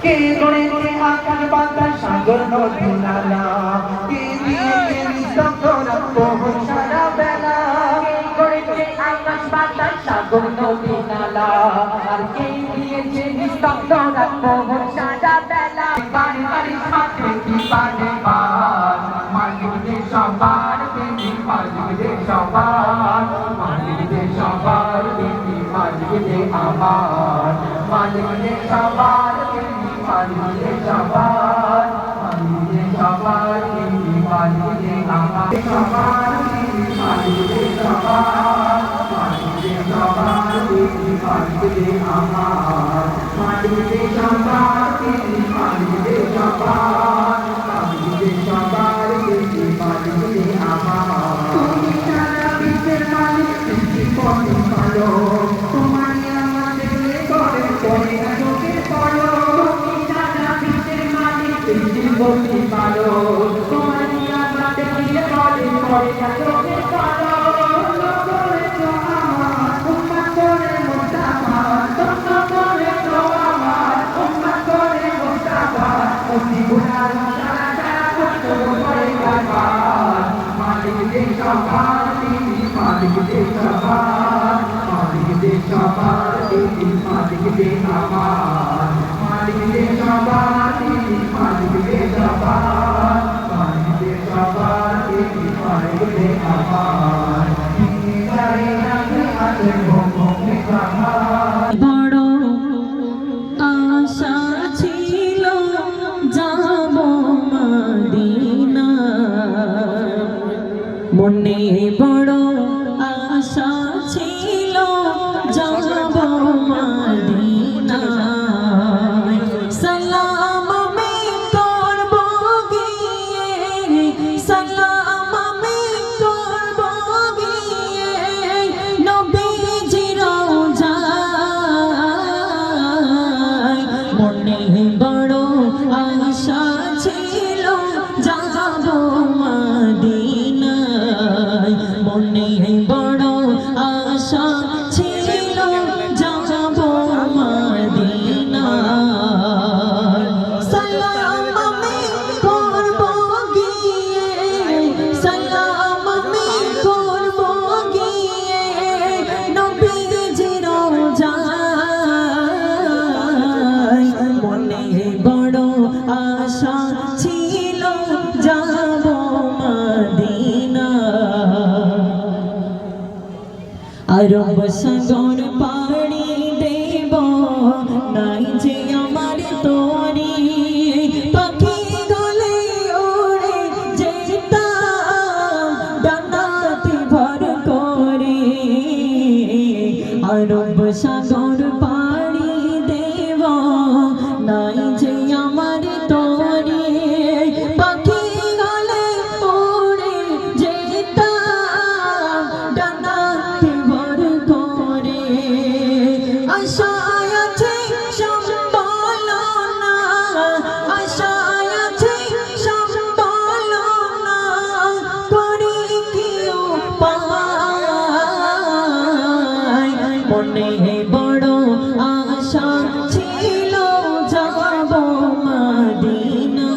কে গড়েছে আকাশ বাতাস সাগর নদী নালা, কে দিয়েছে নিস্তব্ধ রাত সারা বেলা। কে গড়েছে আকাশ বাতাস সাগর নদী নালা, আর কে দিয়েছে নিস্তব্ধ রাত সারা বেলা। বাড়ি বাড়ি সাথে কি বাড়ে বার, মালিক যে সবার তিনি মালিক যে সবার, মালিক যে সবার তিনি মালিক যে আমার, মালিক যে সবার তিনি মালিক যে সবার, মালিক যে সবার তিনি মালিক যে আমার, সবার তিনি মালিক যে সবার, মালিক যে সবার তিনি মালিক যে আমার, মালিক যে সবার তিনি মালিক যে সবার, মালিক যে সবার তিনি মালিক যে আমার। তুমি সারা বিশ্বের মালিক, তুমি পথে ভালো, তোমার আমাদের করে করে চোখে পড়ো। তুমি সারা বিশ্বের মালিক, তুমি পথে ভালো, তোমার আমাদের করে করে চোখে পড়ো। করেছো আমার উম্মত করে মুস্তাফা, তোমরা করেছো আমার উম্মত করে মুস্তাফা, তুমি গুনাহ সারা সারা করতে করে কারবার। মালিক যে সবার তিনি মালিক যে সবার, মালিক যে সবার তিনি মালিক যে আমার, মালিক যে সবার তিনি মালিক যে সবার, মালিক যে সবার তিনি মালিক যে আমার। তিনি গায়ে রাখে আছে ভোগে কামার। বড় আশা ছিল যাব মদিনা, মনে বড় আশা ছিল যাব মদিনা। সালাম আমি করব গিয়ে, সালাম আমি করব গিয়ে নবীজির রওজায়। মনে বড় আশা ছিল যাব মদিনায়, মনে বড় আশা ছিল যাব মদিনায়। সালাম আমি করব গিয়ে, সালাম আমি করব গিয়ে নবীজির রওজায়। মনে বড় আশা ছিল যাব মদিনা। আরব সাগর পাড়ি দেব নাই যে আমার তোরি, পাখি গলে ওড়ে যেতাম ডানাতে ভর করে। আরব সাগর পাড়ি দেব নাই যে আমার তোরি, পাখি গলে ওড়ে যেতাম ডানাতে ভর করে। আশায় আছে সম্বল না, আশায় আছে সম্বল না, করি কি উপায়। মনে বড় আশা ছিল যাব মদিনা।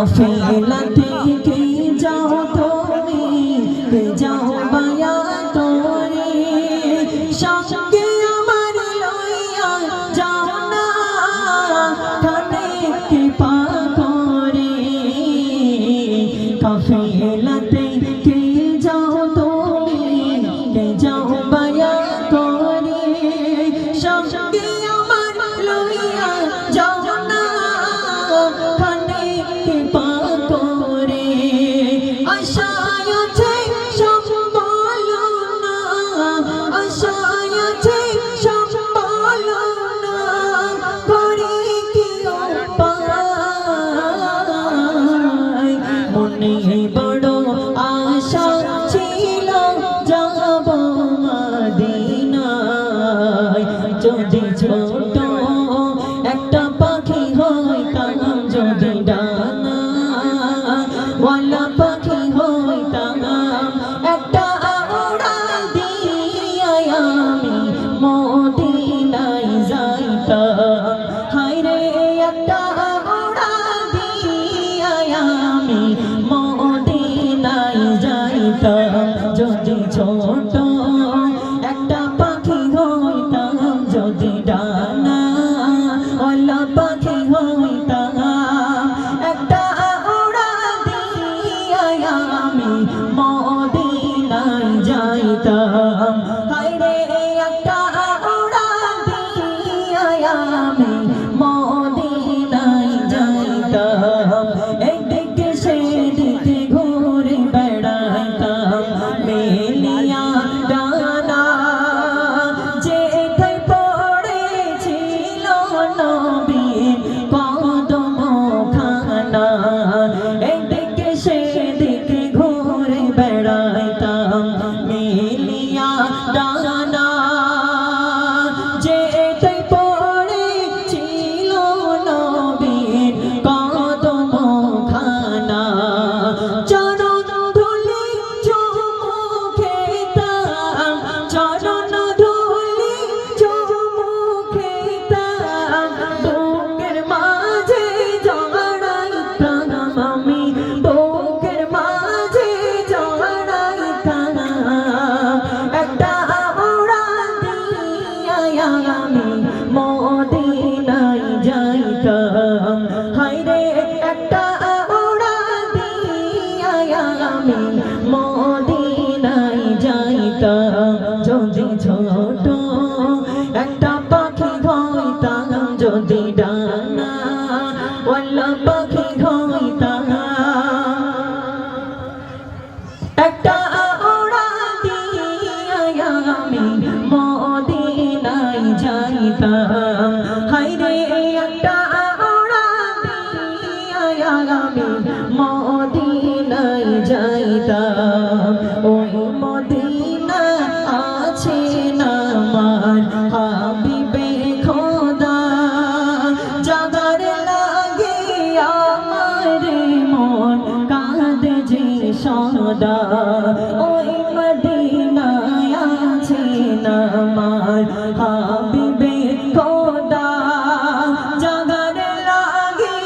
কাফেলা থেকে যাও তুমি যাও বায়া তোরে সঙ্গে আমার লইয়া যাও না থানে কৃপা করে কাফেলা থেকে যাও তুমি যাও বায়া তোরে সঙ্গে আমার লইয়া যাও না থানে কৃপা করে আশায় আছে সম্বল না আশায় আছে সম্বল না করে কি উপায় মনে বড় আশা ছিল যাব মদিনায় যদি ছোট একটা পাখি হইতাম যদি ডানা ওয়ালা পাখি হইতাম একটা উড়াল দিয়া আমি মদিনায় যাইতাম হায়রে একটা উড়াল দিয়া আমি মদিনায় যাইতাম যদি ছোট একটা পাখি হইতাম যদি ডানা ওয়ালা পাখি হইতাম একটা উড়াল দিয়া আমি মদিনায় যাইতাম হায়রে একটা উড়াল দিয়া আমি মদিনায় যাইতাম একদিকে সেদিকে ঘুরে বেড়াইতাম মেলিয়া ডানা যেথায় পড়েছিল নবীর কদম খানা একদিকে সেদিকে ঘুরে বেড়াইতাম মেলিয়া ডানা যেথায় পড়েছিল নবীর কদম খানা চরণ ধুলি চুমু খেতাম চরণ ধুলি চুমু খেতাম বুকের মাঝে জড়াইতাম আমি বুকের মাঝে জড়াইতাম একটা উড়াল দিয়া আমি মদিনায় যাইতাম হায়রে একটা উড়াল দিয়া আমি মদিনায় যাইতাম যদি ছোট একটা পাখি হইতাম যদি ডানা ওয়ালা পাখি হইতাম একটা উড়াল দিয়া আমি মদিনায় যাইতাম হায়রে একটা উড়াল দিয়া আমি মদিনায় যাইতাম ওই মদিনা আছে আমার হাবিবে খোদা জাগার লাগে আমার মন কাঁদে যে সদা ওই মদিনায় আছে আমার হাবিবে খোদা জাগার লাগে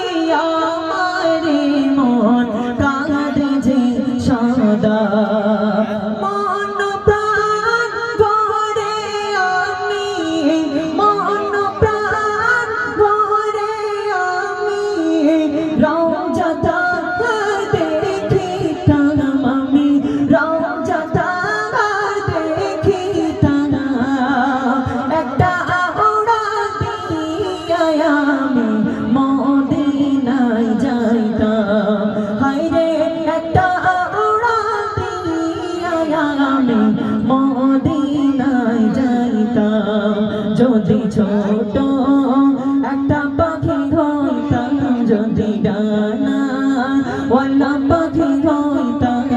আমার মন কাঁদে যে সদা মন প্রাণ ভরে আমি মন প্রাণ ভরে আমি রওজা তার দেখিতাম আমি রওজা তার দেখিতাম একটা উড়াল দিয়া আমি মদিনায় যাইতাম হায়রে একটা উড়াল দিয়া আমি মদিনায় যাইতাম যদি ছোট একটা পাখি হইতাম যদি ডানা ওয়ালা পাখি হইতাম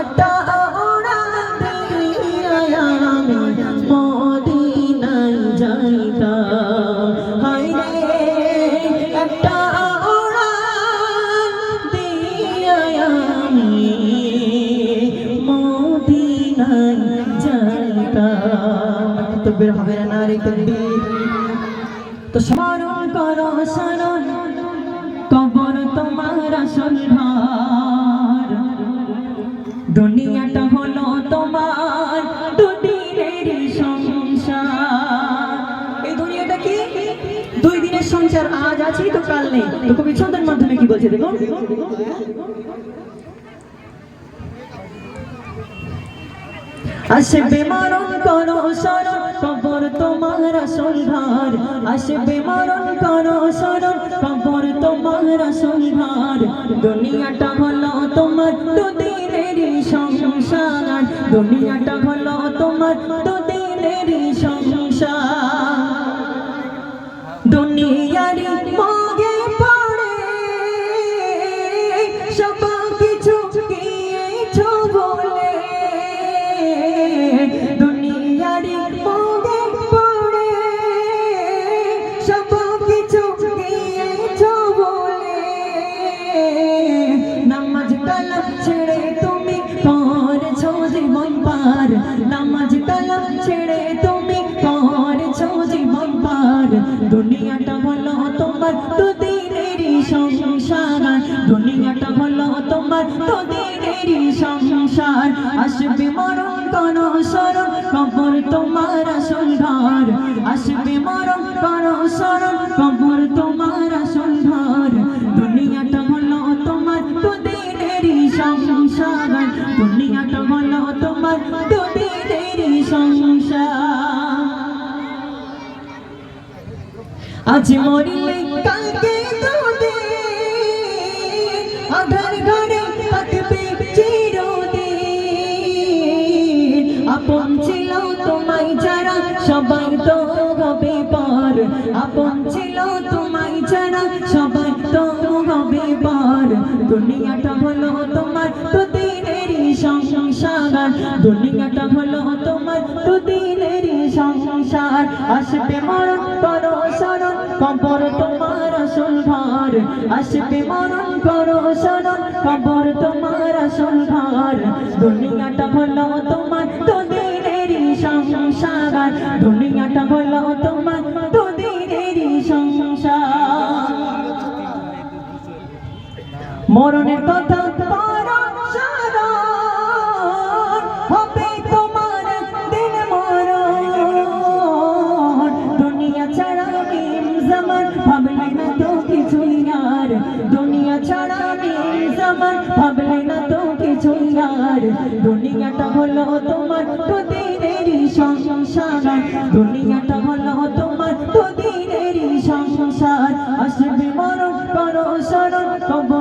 একটা উড়াল দিয়া আমি মদিনায় যাইতাম হায়রে একটা উড়াল দিয়া আমি মদিনায় যাইতাম তকবীর হবে না নারে তকবীর তো স্মরণ করো শরণ কবর তোমার আসল ঘর দুনিয়াটা হলো তোমার দুদিনের সংসার এই দুনিয়াটা কি দুই দিনের সংসার আজ আছি তো কাল নেই তো কবি ছন্দের মাধ্যমে কি বলছে দেখো আসবে মরণ করো শরণ কবর তোমার আসল ঘর আসবে মরণ করো শরণ কবর তোমার আসল ঘর দুনিয়াটা হলো তোমার দুদিনের সংসার দুনিয়াটা হলো তোমার দুদিনের সংসার দুনিয়ারি মোহে পড়ে সব কিছু গিয়েছো বলে দুনিয়ারি মোহে পড়ে সব কিছু গিয়েছো বলে নামাজ কালাম ছেড়ে তুমি করেছো জীবন পার নামাজ কালাম ছেড়ে তুমি করেছো জীবন পার দুনিয়াটা হলো তোমার দুদিনের সংসার দুনিয়াটা হলো তোমার দুদিনের সংসার আসবে মরণ করো শরণ কবর তোমার আসল ঘর আসবে মরণ করো শরণ কবর তোমার আসল ঘর দুনিয়াটা হলো তোমার দুদিনের সংসার দুনিয়াটা হলো তোমার দুদিনের সংসার আজ মরিলে কালকে দুদিন আধার ঘরে কাটবে চিরদিন আপন ছিল তোমায় যারা সবাই তো হবে পর আপন ছিল তোমায় যারা সবাই তো হবে পর দুনিয়াটা হলো তোমার দুদিনের সংসার দুনিয়াটা হলো তোমার দুদিনের সংসার আসবে মরণ করো শরণ কবর তোমার আসল ঘর আসবে মরণ করো শরণ কবর তোমার আসল ঘর দুনিয়াটা হলো তোমার দুদিনের সংসার দুনিয়াটা হলো তোমার দুদিনের সংসার মরণের কথা করো স্মরণ হবে তোমার দিন মরণ দুনিয়া ছাড়া দিন জামান ভাবলে না তো কিছুই আর দুনিয়া ছাড়া দিন জামান ভাবলে না তো কিছুই আর দুনিয়াটা হলো তোমার দুদিনের সংসার দুনিয়াটা হলো তোমার দুদিনের সংসার আসবে মরণ করো শরণ কবর